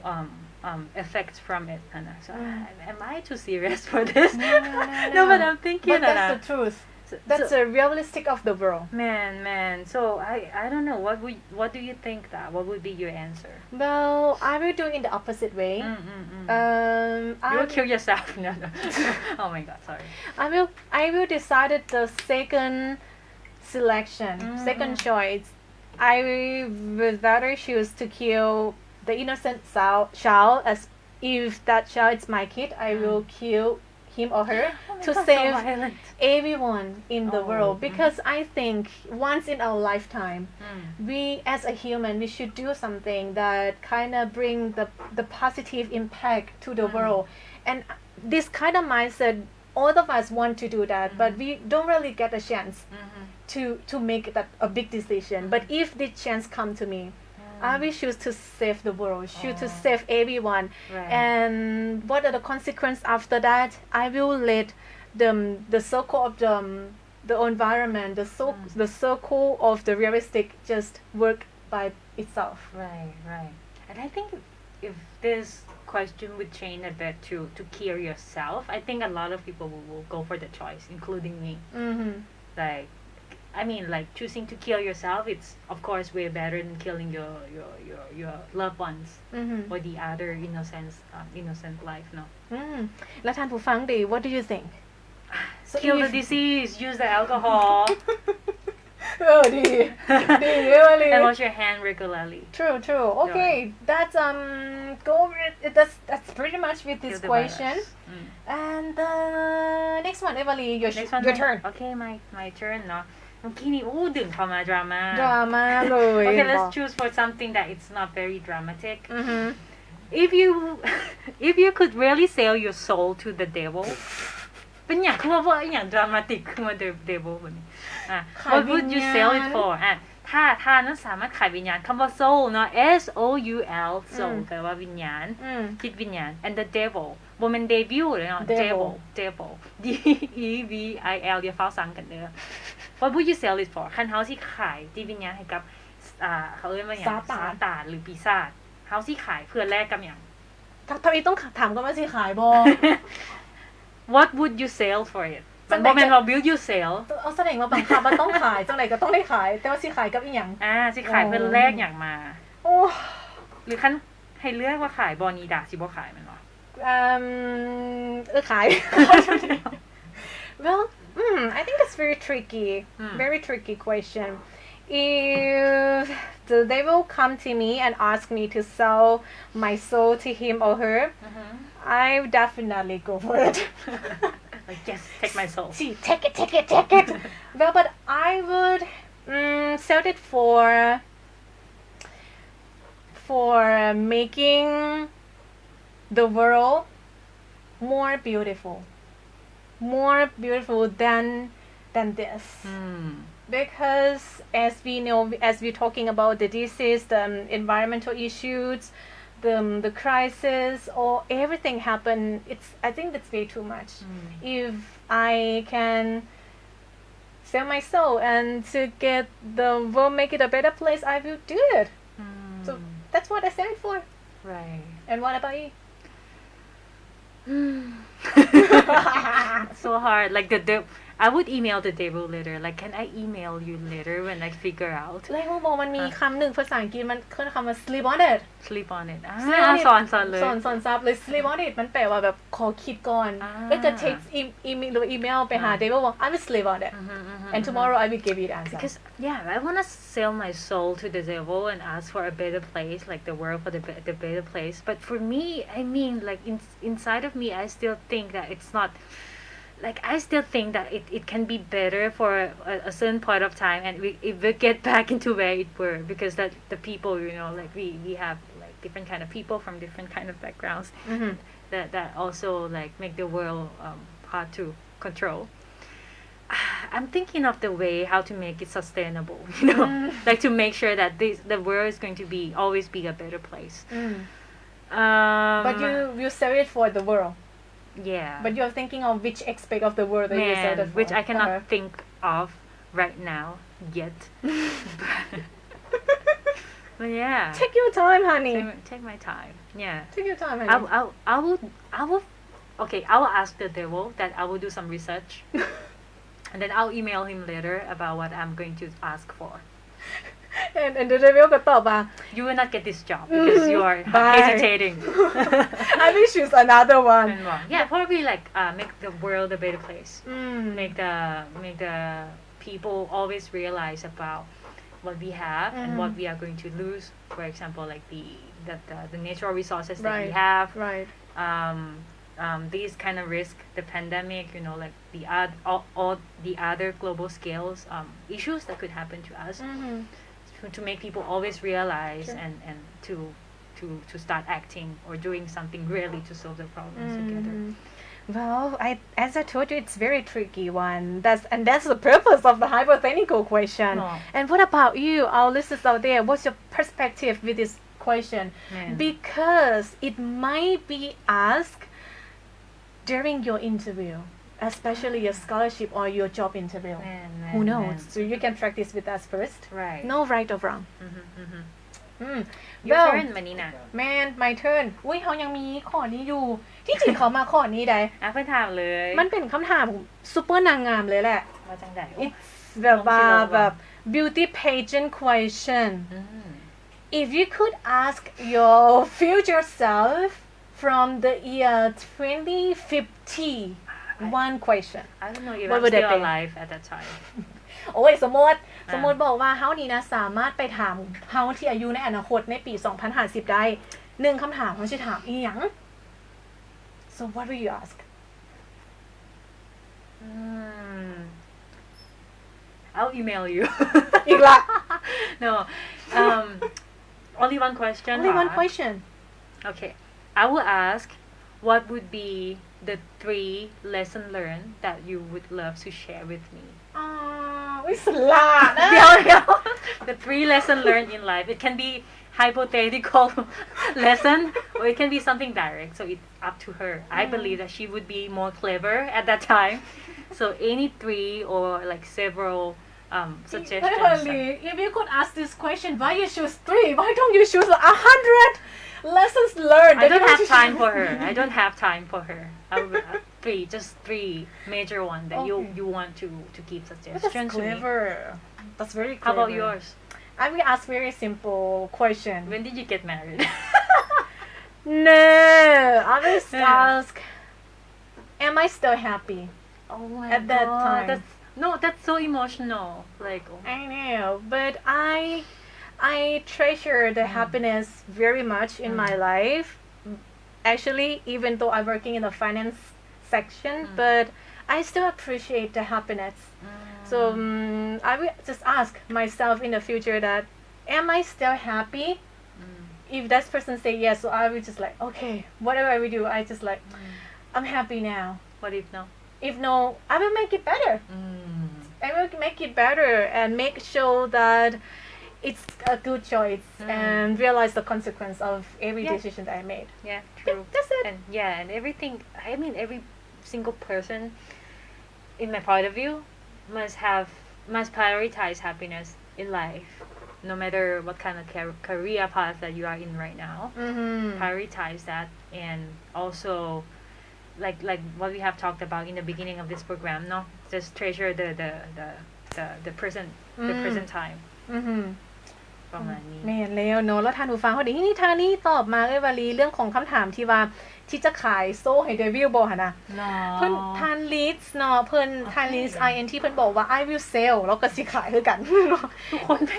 effects from it. And so am I too serious for this? No, but I'm thinking but that's the truth. That's a realistic of the world. Man. So I don't know. What do you think that? What would be your answer? Well, I will do it in the opposite way. You will kill yourself. No. Oh my god, sorry. I will decide the second selection, second choice. I would rather choose to kill the innocent child, as if that child is my kid. I will kill him or her to save everyone in the world, because I think once in our lifetime we as a human, we should do something that kind of bring the positive impact to the world. And this kind of mindset, all of us want to do that, but we don't really get a chance to make that a big decision. But if the chance come to me, I will choose to save the world, choose to save everyone. And what are the consequences after that? I will let the circle of the environment, the circle of the realistic just work by itself. Right. And I think if this question would change a bit to kill yourself, I think a lot of people will go for the choice, including me. Like, I mean, like choosing to kill yourself, it's of course way better than killing your loved ones or the other innocent life, no? แล้วท่านผู้ฟังดี what do you think? Kill the disease, use the alcohol. ดี really. And wash your hand regularly. True. Okay, that's that's pretty much with this question. And the next one, Emily, your turn. Okay, my turn, no? เมื่อกี้นี่ดึงเข้ามาดราม่า เลย Okay, let's choose for something that it's not very dramatic. If you could really sell your soul to the devil, เป็นอย่างคือว่าอย่าง dramatic คือว่า devil แบบนี้what would you sell it for ถ้านั้นสามารถขายวิญญาณคำว่า soul เนาะ S O U L soul แปลว่าวิญญาณจิตวิญญาณ and the devil บ่แม่น devil เลยเนาะ devil D E V I L อย่าฟ้าวสั่งกันเด้อWhat would you sell it for คันเฮาสิขายจิตวิญญาณให้กับเขาเรียกว่าหยังซาตานหรือปีศาจเฮาสิขายเพื่อแลกกับหยังทำไมต้องถามกันว่าสิขายบ่ What would you sell for it มันบ่แม่นว่า will you sell เอาแสดงว่าบังคับว่าต้องขายจังได๋ก็ต้องได้ขายแต่ว่าสิขายกับอีหยังสิขายเพื่อแลกหยังมาโอ้หรือคันให้เลือกว่าขายบ่นี่ดาสิบ่ขายมันบ่ขาย Well, I think it's very tricky question. If the devil come to me and ask me to sell my soul to him or her, I would definitely go for it. Like, yes, take my soul. Take it. Well, but I would sell it for making the world more beautiful than this. Because as we know, as we're talking about the disease, the environmental issues, the crisis, or everything happen, I think that's way too much. If I can sell my soul and to get the world, make it a better place, I will do it. So that's what I sell it for. Right. And what about you? So hard. Like I would email the devil later. Like, can I email you later when I figure out? แล้วฮู้บ่มันมีคำหนึ่งภาษาอังกฤษมันคือคำว่า sleep on it Sleep on it. sleep on it สอนเลย สอนซับเลย sleep on it มันแปลว่าแบบขอคิดก่อนแล้วก็ text email ไปหา devil ว่า I will sleep on it and tomorrow I will give you the answer Because I want to sell my soul to the devil and ask for a better place, like the world for the better place. But for me, I mean, like inside of me, I still think that it's not. Like I still think that it can be better for a certain point of time, and if we get back into where it were, because that the people, like we have like different kind of people from different kind of backgrounds that also like make the world hard to control. I'm thinking of the way how to make it sustainable, like to make sure that the world is going to be always be a better place. But you sell it for the world. Yeah. But you're thinking of which aspect of the world that you sell it for. Which I cannot think of right now yet. But yeah. Take your time, honey. Take my time. Yeah. Take your time, honey. I will okay, I will ask the devil that I will do some research. And then I'll email him later about what I'm going to ask for. And the devil ก็ตอบว่า You will not get this job because you are hesitating. I will choose another one. Yeah, probably like make the world a better place. Make the people always realize about what we have and what we are going to lose. For example, like the natural resources that we have. Right. These kind of risk, the pandemic, like all the other global scales issues that could happen to us. To make people always realize and to start acting or doing something really to solve the problems together. Well, as I told you, it's very tricky one. That's the purpose of the hypothetical question. And what about you, our listeners out there? What's your perspective with this question? Because it might be asked during your interview, especially your scholarship or your job interview. Who knows? So you can practice with us first. Right. No right or wrong. Your turn, Manina. Man, my turn. อุ๊ยเฮายังมีข้อนี้อยู่ ที่จริงเขามาข้อนี้ได้ เพิ่นถามเลย มันเป็นคำถามซุปเปอร์นางงามเลยแหละ ว่าจังได๋ It's แบบว่าแบบ beauty pageant question. If you could ask your future self from the year 2050 one question. I don't know if I'm still alive at that time. โอ้ยสมมติบอกว่าเฮานี่นะสามารถไปถามเฮาที่อายุในอนาคตในปี 2050 ได้1คำถามเฮาสิถามอีหยัง So what will you ask? I'll email you. อีกละ No. Only one question. Only one question. Okay. I will ask what would be the 3 lessons learned that you would love to share with me. วิสลาดนะ เดี๋ยว The 3 lessons learned in life. It can be hypothetical lesson or it can be something direct. So it's up to her. I believe that she would be more clever at that time. So any 3 or like several suggestions. Definitely. If you could ask this question, why you choose 3? Why don't you choose 100 lessons learned? I don't have time for her. I don't have time for her. I will, 3, just 3 major ones that you want to give suggestions. That's clever. That's very clever. How about yours? I will ask very simple question. When did you get married? No, I will ask, am I still happy? Oh my At that God. time. That's so emotional. Like, I know, but I treasure the happiness very much in my life. Actually, even though I'm working in the finance section, but I still appreciate the happiness. So I will just ask myself in the future that, am I still happy? If that person say yes, so I will just like, okay, whatever I will do, I just like, I'm happy now. What if no? If no, I will make it better. I will make it better and make sure that it's a good choice and realize the consequence of every decision that I made. Yeah, true. That's it. And everything, I mean every single person in my point of view must prioritize happiness in life. No matter what kind of career path that you are in right now. Prioritize that and also like what we have talked about in the beginning of this program no just treasure the present time ประมาณนี้แม่นแล้วเนาะแล้วท่านผู้ฟังเฮาได้นี่ทางนี้ตอบมาเอ้ยวาลีเรื่องของคำถามที่ว่าที่จะขายโซ่ให้เดวิลบ่หั่นน่ะเพิ่นทานลิสเนาะเพิ่นทานลิส INT เพิ่นบอกว่า I will sell แล้วก็สิขายคือกันทุกคนเป็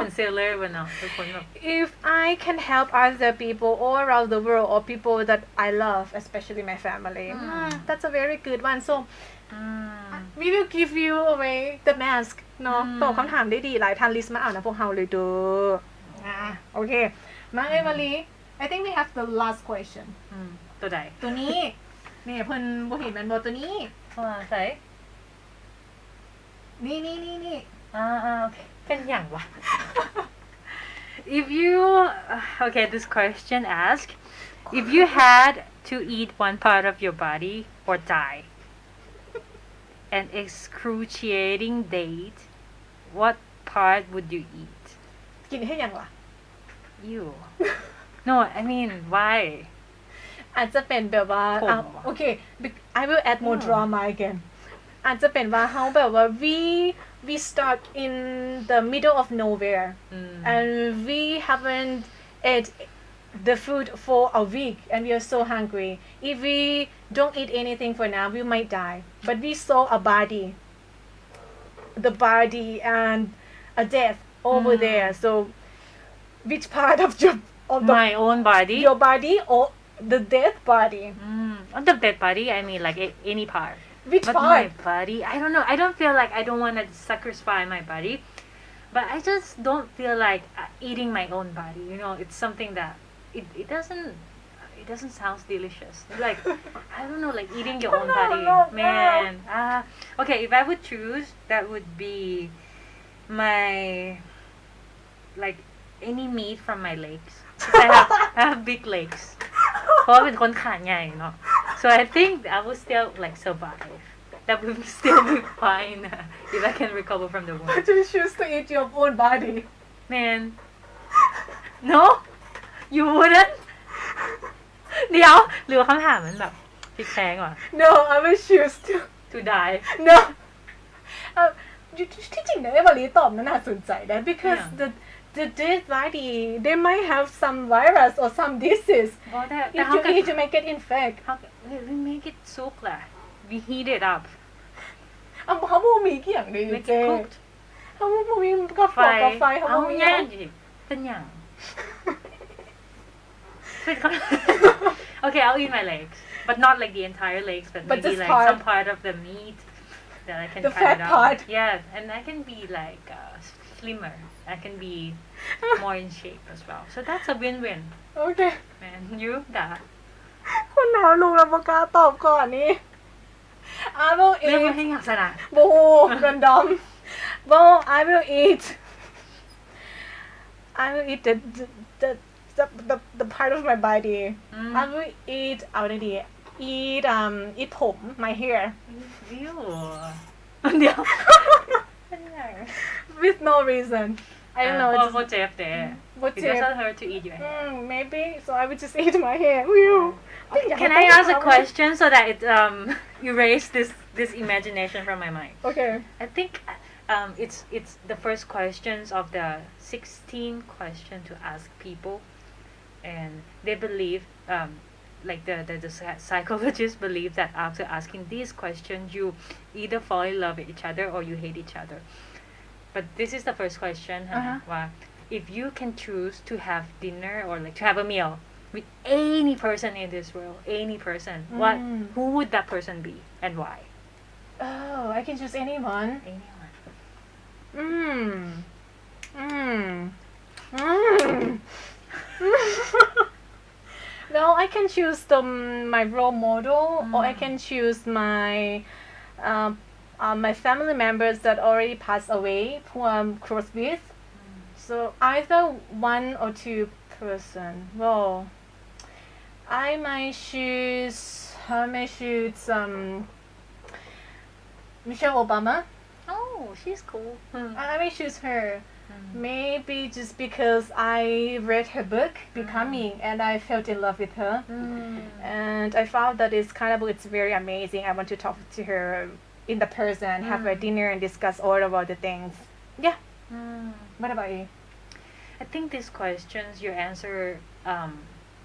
น seller บ่เนาะทุกคนแบบ If I can help other people all around the world or people that I love especially my family that's a very good one so we will give you away the mask เนาะตอบคำถามได้ดีหลายท่านลิสต์มาเอานะพวกเฮาเลยเด้อโอเคมาเอ้ยวาลี I think we have the last question ตัวใดตัวนี้นี่เพิ่นบ่เห็นมันบ่ตัวนี้ใส่นี่โอเคเป็นหยังวะ If you okay this question asks if you had to eat one part of your body or die an excruciating date what part would you eat กินให้หยังล่ะ you no I mean why อาจจะเป็นแบบว่าโอเค I will add more drama again อาจจะเป็นว่าเฮาแบบว่า we stuck in the middle of nowhere and we haven't ate the food for a week and we are so hungry if we don't eat anything for now we might die but we saw a body and a death over there so which part of my own body your body or the dead body on the dead body I mean like any part which but part my body I don't know I don't feel like I don't want to sacrifice my body but I just don't feel like eating my own body you know it's something that it doesn't sound delicious like I don't know like eating your own body man okay if I would choose that would be my like any meat from my legs I have big legs เพราะเป็นคนขาใหญ่เนาะ so I think I would still like survive that would still be fine if I can recover from the wound but you choose to eat your own body man no you wouldn't เดี๋ยวหรือว่าคำถามมันแบบพลิกแพลงว่ะ no I will choose to die no ที่จริงเนี่ยไอ้วาลีตอบน่าสนใจนะ because the dead body they might have some virus or some disease if you eat you might get infected we make it soup ล่ะ we heat it up เขาบ่มีเกี่ยงเลยเจ๊เขาบ่มีกาแฟเขาบ่มีเป็นหยังokay I'll eat my legs but not like the entire legs but maybe like some part of the meat that I can cut it out yes and I can be like slimmer I can be more in shape as well so that's a win-win okay man you that คุณหนาวลุงแล้วบ่กล้าตอบก่อนนี่ I will eat เรื่องให้อยากสนะ บูrandom well I will eat the part of my body I will eat เอาได้ดี eat ผม my hair เดี๋ยว with no reason I don't know what Jeff there it doesn't hurt to eat your hair maybe so I would just eat my hair can I ask a question so that it erase this imagination from my mind okay I think it's the first questions of the 16 questions to ask people and they believe like the psychologists believe that after asking these questions you either fall in love with each other or you hate each other but this is the first question if you can choose to have dinner or like to have a meal with any person in this world any person who would that person be and why oh I can choose anyone no I can choose my role model or I can choose my family members that already passed away who I'm close with so either one or two person well I might choose Michelle Obama oh she's cool I may choose her Maybe just because I read her book Becoming and I felt in love with her and I found that it's very amazing. I want to talk to her in the person, have a dinner and discuss all about the things. Yeah. What about you? I think these questions, your answer,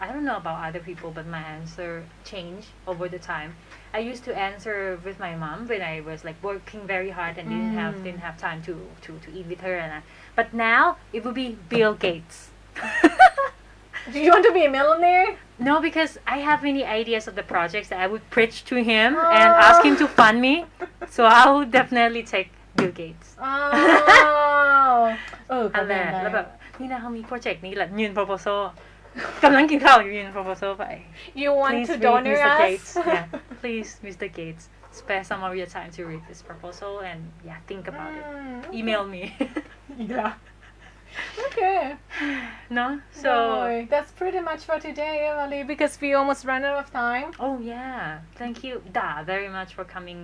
I don't know about other people, but my answer changed over the time. I used to answer with my mom when I was like working very hard and didn't have time to eat with her. But now it would be Bill Gates. Do you want to be a millionaire? No, because I have many ideas of the projects that I would pitch to him and ask him to fund me. So I would definitely take Bill Gates.ก็ได้แล้วแบบนี่นะเขามีโปรเจกต์นี้แหละยื่น proposal กำลังกินข้าวอยู่ยื่น proposal ไป You want to donate Mr. us? Gates. Yeah. Please, Mr. Gates, spare some of your time to read this proposal and think about it. Email me. Yeah. Okay. No? So that's pretty much for today, Emily, because we almost ran out of time. Oh yeah. Thank you, Da, very much for coming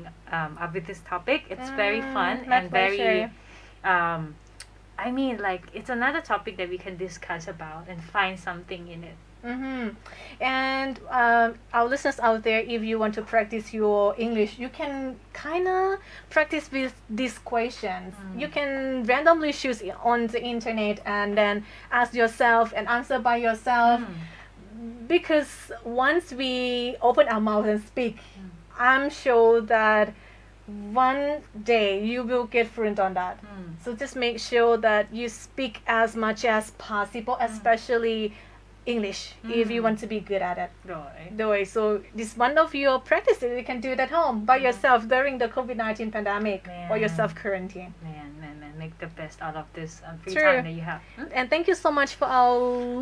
up with this topic. It's very fun and very I mean, like, it's another topic that we can discuss about and find something in it. And our listeners out there, if you want to practice your English, you can kind of practice with these questions. You can randomly choose on the internet and then ask yourself and answer by yourself. Because once we open our mouth and speak, I'm sure that one day you will get fluent on that. So just make sure that you speak as much as possible, especially English, if you want to be good at it. So this one of your practices you can do it at home by yourself during the COVID-19 pandemic or your self-quarantine. Man, make the best out of this free time that you have. And thank you so much for our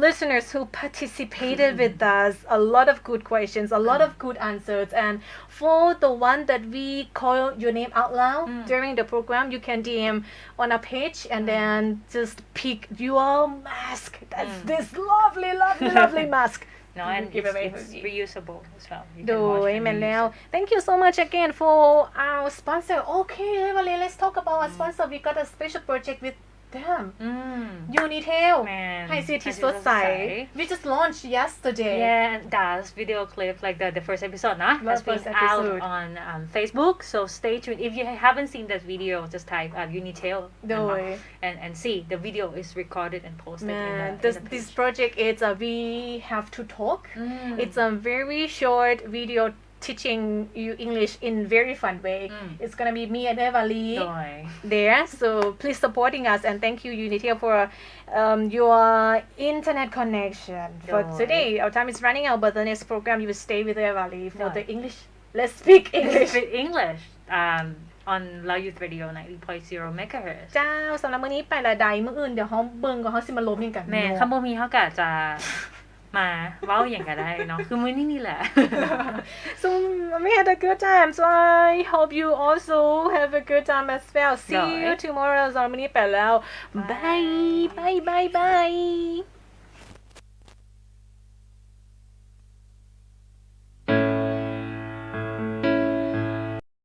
listeners who participated with us. A lot of good questions, a lot of good answers. And for the one that we call your name out loud during the program, you can DM on our page and then just pick your mask. That's this lovely mask. No, and it's reusable as well. You โด can wash ย and แม่นแล้ว reuse it. Thank you so much again for our sponsor. Okay, Emily, let's talk about our sponsor. We got a special project with them. Unitel. แม่น ให้สิทธิสดใส We just launched yesterday. Yeah, and that's video clip like the first episode, nah? That's been first episode. out on Facebook. So stay tuned. If you haven't seen that video, just type Unitel โดย and see the video is recorded and posted in this the page. project is we have to talk. It's a very short video teaching you English in very fun way. It's gonna be me and Evali โดย there. So please supporting us and thank you Unitel for your internet connection. For today, our time is running out, but the next program you will stay with Evali for the English. Let's speak English. With English on Lao Youth Radio 90.0 MHz เจ้าสำหรับมื้อนี้ไปละใดมื้ออื่นเดี๋ยวเฮาเบิ่งก็เฮาสิมาลบกันกัน แม่คำบ่มีเฮาก็จะมาเว้าหยังก็ได้เนาะคือมื้อนี้นี่แหละ So we had a good time. So I hope you also have a good time as well. See you tomorrow. สำหรับมื้อนี้ไปแล้ว Bye.